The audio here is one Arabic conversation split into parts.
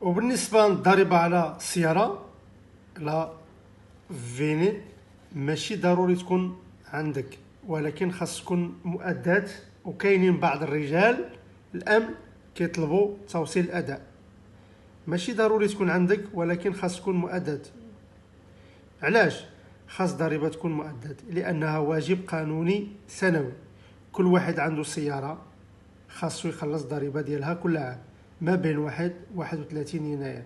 وبالنسبة للضريبة على السيارة لا فيني ماشي ضروري تكون عندك، ولكن خاص تكون مؤداة. وكاينين بعض الرجال الأمن كيطلبوا توصيل الأداء، ماشي ضروري تكون عندك ولكن خاص تكون مؤداة. علاش خاص ضريبة تكون مؤداة؟ لأنها واجب قانوني سنوي. كل واحد عنده سيارة خاصو يخلص ضريبة ديالها كل عام ما بين 31 يناير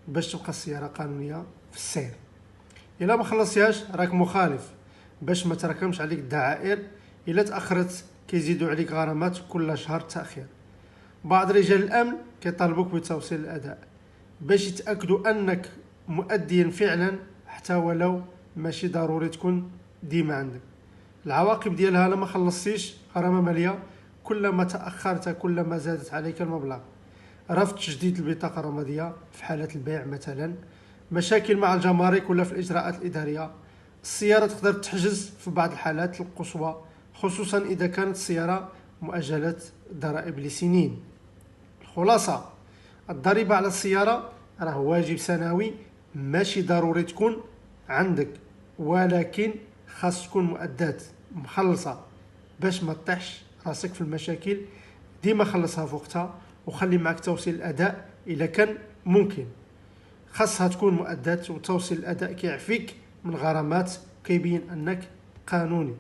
باش تبقى السيارة قانونية في السير. إلا ما خلصتيهاش راك مخالف، باش ما تراكمش عليك الدعائر. إلا تأخرت كيزيدوا عليك غرامات كل شهر تأخير. بعض رجال الأمن كيطالبوك بتوصيل الأداء باش يتأكدوا أنك مؤديا فعلا، حتى ولو ماشي ضروري تكون ديما عندك. العواقب ديالها لما خلصتيش غرامة مالية، كلما تأخرت كلما زادت عليك المبلغ. رفض تجديد البطاقة الرمادية في حالة البيع مثلا، مشاكل مع الجمارك ولا في الإجراءات الإدارية. السيارة تقدر تحجز في بعض الحالات القصوى، خصوصا إذا كانت السيارة مؤجلة ضرائب لسنين. الخلاصة، الضريبة على السيارة راه واجب سنوي، ماشي ضروري تكون عندك، ولكن خاص تكون مؤداة مخلصة باش ما تطيحش راسك في المشاكل. ديما خلصها في وقتها، وخلي معك توصيل الأداء إذا كان ممكن. خاصها تكون مؤداة، وتوصيل الأداء كيعفيك من غرامات، كيبين أنك قانوني.